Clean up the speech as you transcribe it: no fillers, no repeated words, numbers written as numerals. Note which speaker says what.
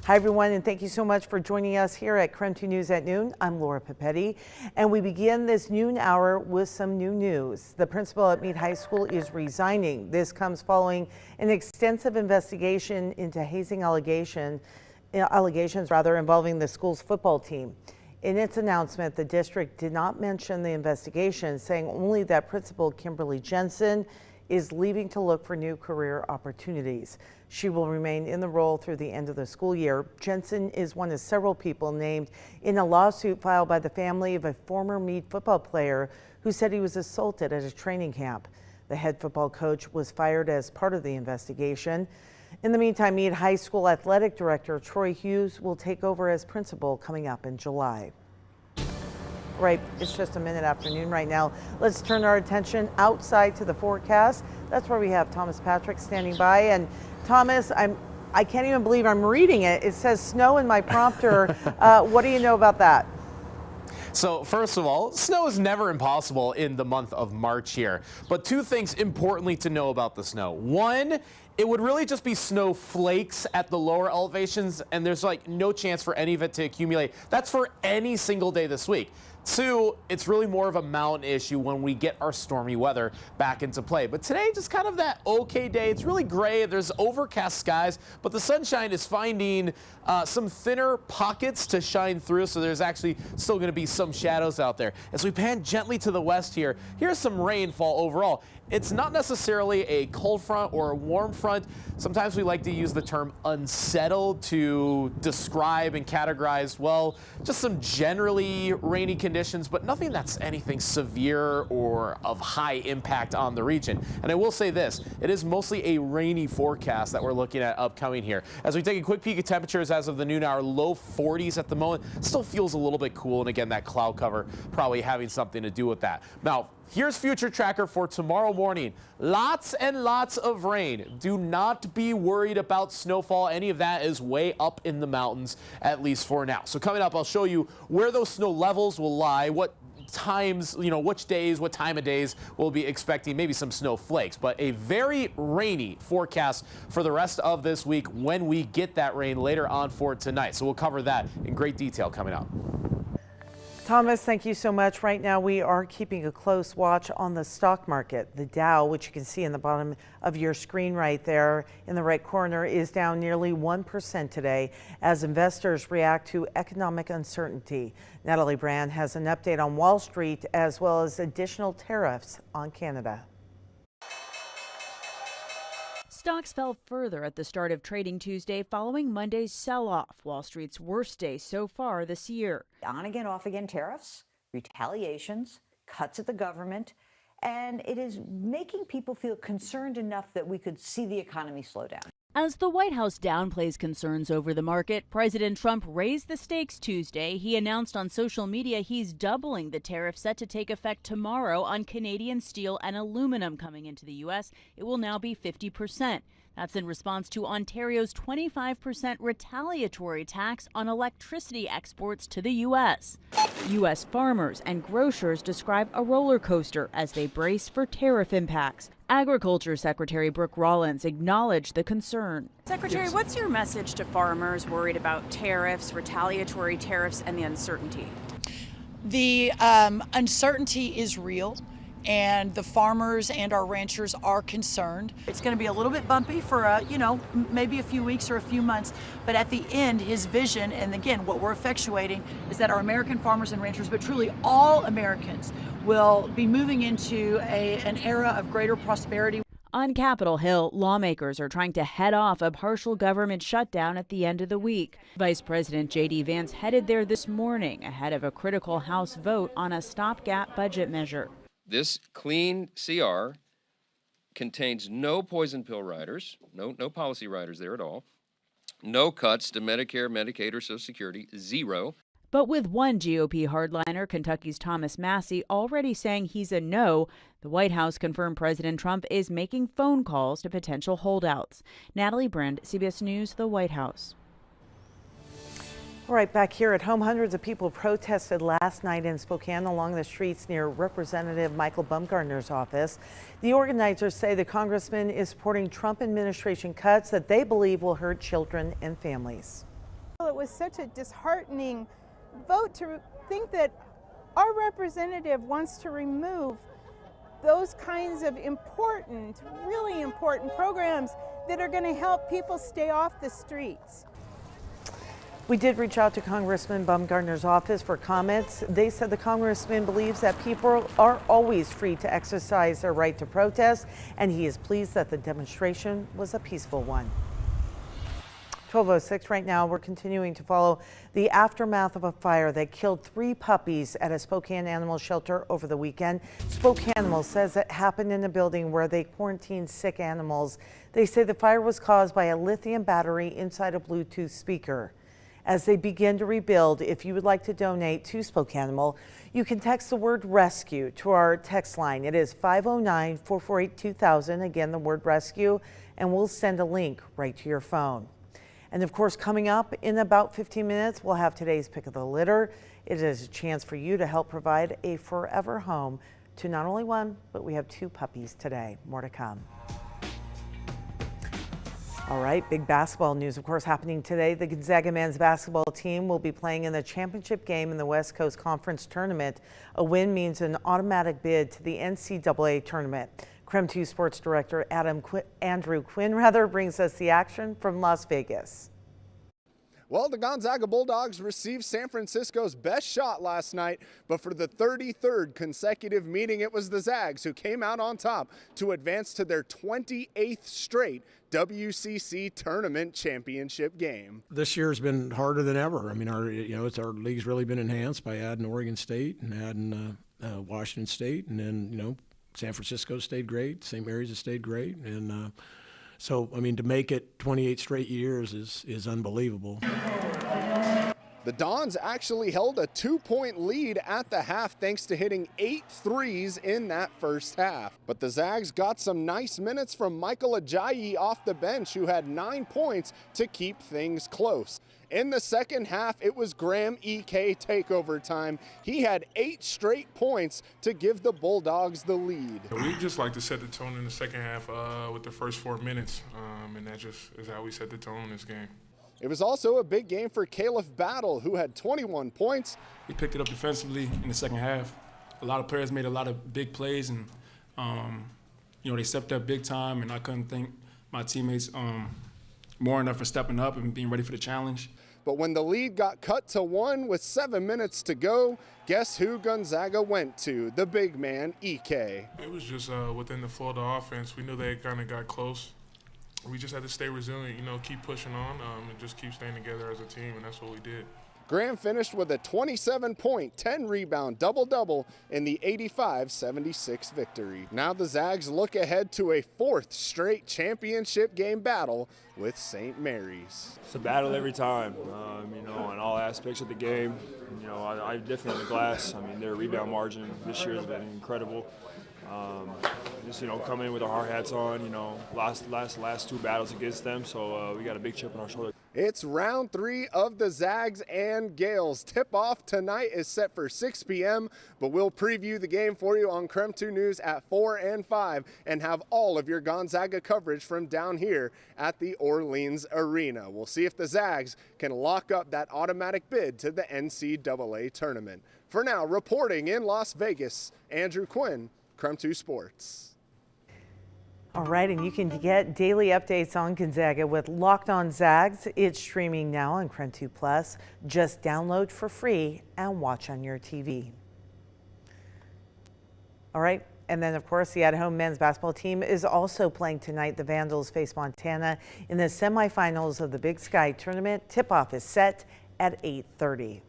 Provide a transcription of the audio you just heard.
Speaker 1: Hi, everyone, and thank you so much for joining us here at KREM 2 News at Noon. I'm Laura Papetti, and we begin this noon hour with some new news. The principal at Mead High School is resigning. This comes following an extensive investigation into hazing allegations involving the school's football team. In its announcement, the district did not mention the investigation, saying only that Principal Kimberly Jensen is leaving to look for new career opportunities. She will remain in the role through the end of the school year. Jensen is one of several people named in a lawsuit filed by the family of a former Mead football player who said he was assaulted at a training camp. The head football coach was fired as part of the investigation. In the meantime, Mead High School athletic director Troy Hughes will take over as principal coming up in July. Right, it's just a minute after noon right now. Let's turn our attention outside to the forecast. That's where we have Thomas Patrick standing by. And Thomas, I can't even believe I'm reading it. It says snow in my prompter. What do you know about that?
Speaker 2: So first of all, snow is never impossible in the month of March here. But two things importantly to know about the snow. One, it would really just be snow flakes at the lower elevations, and there's like no chance for any of it to accumulate. That's for any single day this week. Two, it's really more of a mountain issue when we get our stormy weather back into play. But today, just kind of that okay day. It's really gray. There's overcast skies, but the sunshine is finding some thinner pockets to shine through. So there's actually still going to be some shadows out there. As we pan gently to the west here, here's some rainfall overall. It's not necessarily a cold front or a warm front. Sometimes we like to use the term unsettled to describe and categorize, well, just some generally rainy conditions, but nothing that's anything severe or of high impact on the region. And I will say this, it is mostly a rainy forecast that we're looking at upcoming here. As we take a quick peek at temperatures as of the noon hour, low 40s at the moment. Still feels a little bit cool, and again, that cloud cover probably having something to do with that. Now, here's Future Tracker for tomorrow morning. Lots and lots of rain. Do not be worried about snowfall. Any of that is way up in the mountains, at least for now. So coming up, I'll show you where those snow levels will lie, what times, which days, what time of days we'll be expecting maybe some snow flakes, but a very rainy forecast for the rest of this week when we get that rain later on for tonight. So we'll cover that in great detail coming up.
Speaker 1: Thomas, thank you so much. Right now, we are keeping a close watch on the stock market. The Dow, which you can see in the bottom of your screen right there in the right corner, is down nearly 1% today as investors react to economic uncertainty. Natalie Brand has an update on Wall Street as well as additional tariffs on Canada.
Speaker 3: Stocks fell further at the start of trading Tuesday following Monday's sell-off, Wall Street's worst day so far this year.
Speaker 4: On again, off again tariffs, retaliations, cuts at the government, and it is making people feel concerned enough that we could see the economy slow down.
Speaker 3: As the White House downplays concerns over the market, President Trump raised the stakes Tuesday. He announced on social media he's doubling the tariff set to take effect tomorrow on Canadian steel and aluminum coming into the U.S. It will now be 50%. That's in response to Ontario's 25% retaliatory tax on electricity exports to the U.S. U.S. farmers and grocers describe a roller coaster as they brace for tariff impacts. Agriculture Secretary Brooke Rollins acknowledged the concern.
Speaker 5: Secretary, what's your message to farmers worried about tariffs, retaliatory tariffs, and the uncertainty?
Speaker 6: The uncertainty is real, and the farmers and our ranchers are concerned. It's going to be a little bit bumpy for, maybe a few weeks or a few months, but at the end, his vision, and again, what we're effectuating, is that our American farmers and ranchers, but truly all Americans, will be moving into an era of greater prosperity.
Speaker 3: On Capitol Hill, lawmakers are trying to head off a partial government shutdown at the end of the week. Vice President J.D. Vance headed there this morning ahead of a critical House vote on a stopgap budget measure.
Speaker 7: This clean CR contains no poison pill riders, no policy riders there at all, no cuts to Medicare, Medicaid, or Social Security, zero.
Speaker 3: But with one GOP hardliner, Kentucky's Thomas Massie, already saying he's a no, the White House confirmed President Trump is making phone calls to potential holdouts. Natalie Brand, CBS News, the White House.
Speaker 1: All right, back here at home, hundreds of people protested last night in Spokane along the streets near Representative Michael Bumgarner's office. The organizers say the congressman is supporting Trump administration cuts that they believe will hurt children and families.
Speaker 8: It was such a disheartening vote to think that our representative wants to remove those kinds of important, really important programs that are going to help people stay off the streets.
Speaker 1: We did reach out to Congressman Baumgartner's office for comments. They said the congressman believes that people are always free to exercise their right to protest, and he is pleased that the demonstration was a peaceful one. 12:06 right now. We're continuing to follow the aftermath of a fire that killed 3 puppies at a Spokane animal shelter over the weekend. Spokane Animal says it happened in a building where they quarantine sick animals. They say the fire was caused by a lithium battery inside a Bluetooth speaker. As they begin to rebuild, if you would like to donate to Spokane Animal, you can text the word rescue to our text line. It is 509-448-2000. Again, the word rescue, and we'll send a link right to your phone. And of course, coming up in about 15 minutes, we'll have today's pick of the litter. It is a chance for you to help provide a forever home to not only one, but we have 2 puppies today. More to come. All right, big basketball news, of course, happening today. The Gonzaga men's basketball team will be playing in the championship game in the West Coast Conference Tournament. A win means an automatic bid to the NCAA tournament. KREM 2 Sports Director Andrew Quinn brings us the action from Las Vegas.
Speaker 9: Well, the Gonzaga Bulldogs received San Francisco's best shot last night, but for the 33rd consecutive meeting, it was the Zags who came out on top to advance to their 28th straight WCC Tournament Championship game.
Speaker 10: This year has been harder than ever. I mean, our league's really been enhanced by adding Oregon State and adding Washington State, and then San Francisco stayed great. St. Mary's has stayed great, and so, I mean, to make it 28 straight years is unbelievable.
Speaker 9: The Dons actually held a 2-point lead at the half thanks to hitting 8 threes in that first half. But the Zags got some nice minutes from Michael Ajayi off the bench, who had 9 points to keep things close. In the second half, it was Graham EK takeover time. He had 8 straight points to give the Bulldogs the lead.
Speaker 11: We just like to set the tone in the second half with the first 4 minutes, and that just is how we set the tone in this game.
Speaker 9: It was also a big game for Caleb Battle, who had 21 points.
Speaker 11: We picked it up defensively in the second half. A lot of players made a lot of big plays, and they stepped up big time, and I couldn't thank my teammates more enough for stepping up and being ready for the challenge.
Speaker 9: But when the lead got cut to 1 with 7 minutes to go, guess who Gonzaga went to? The big man, EK.
Speaker 11: It was just within the flow of the offense. We knew they kind of got close. We just had to stay resilient, keep pushing on and just keep staying together as a team, and that's what we did.
Speaker 9: Graham finished with a 27-point, 10-rebound double-double in the 85-76 victory. Now the Zags look ahead to a 4th straight championship game battle with St. Mary's.
Speaker 12: It's a battle every time, on all aspects of the game. I definitely on the glass. Their rebound margin this year has been incredible. Coming in with our hard hats on, last 2 battles against them, so we got a big chip on our shoulder.
Speaker 9: It's round 3 of the Zags and Gales. Tip-off tonight is set for 6 p.m., but we'll preview the game for you on KREM 2 News at 4 and 5 and have all of your Gonzaga coverage from down here at the Orleans Arena. We'll see if the Zags can lock up that automatic bid to the NCAA tournament. For now, reporting in Las Vegas, Andrew Quinn, KREM 2 Sports.
Speaker 1: All right, and you can get daily updates on Gonzaga with Locked On Zags. It's streaming now on KREM 2 Plus. Just download for free and watch on your TV. All right, and then of course the at-home men's basketball team is also playing tonight. The Vandals face Montana in the semifinals of the Big Sky tournament. Tip-off is set at 8:30.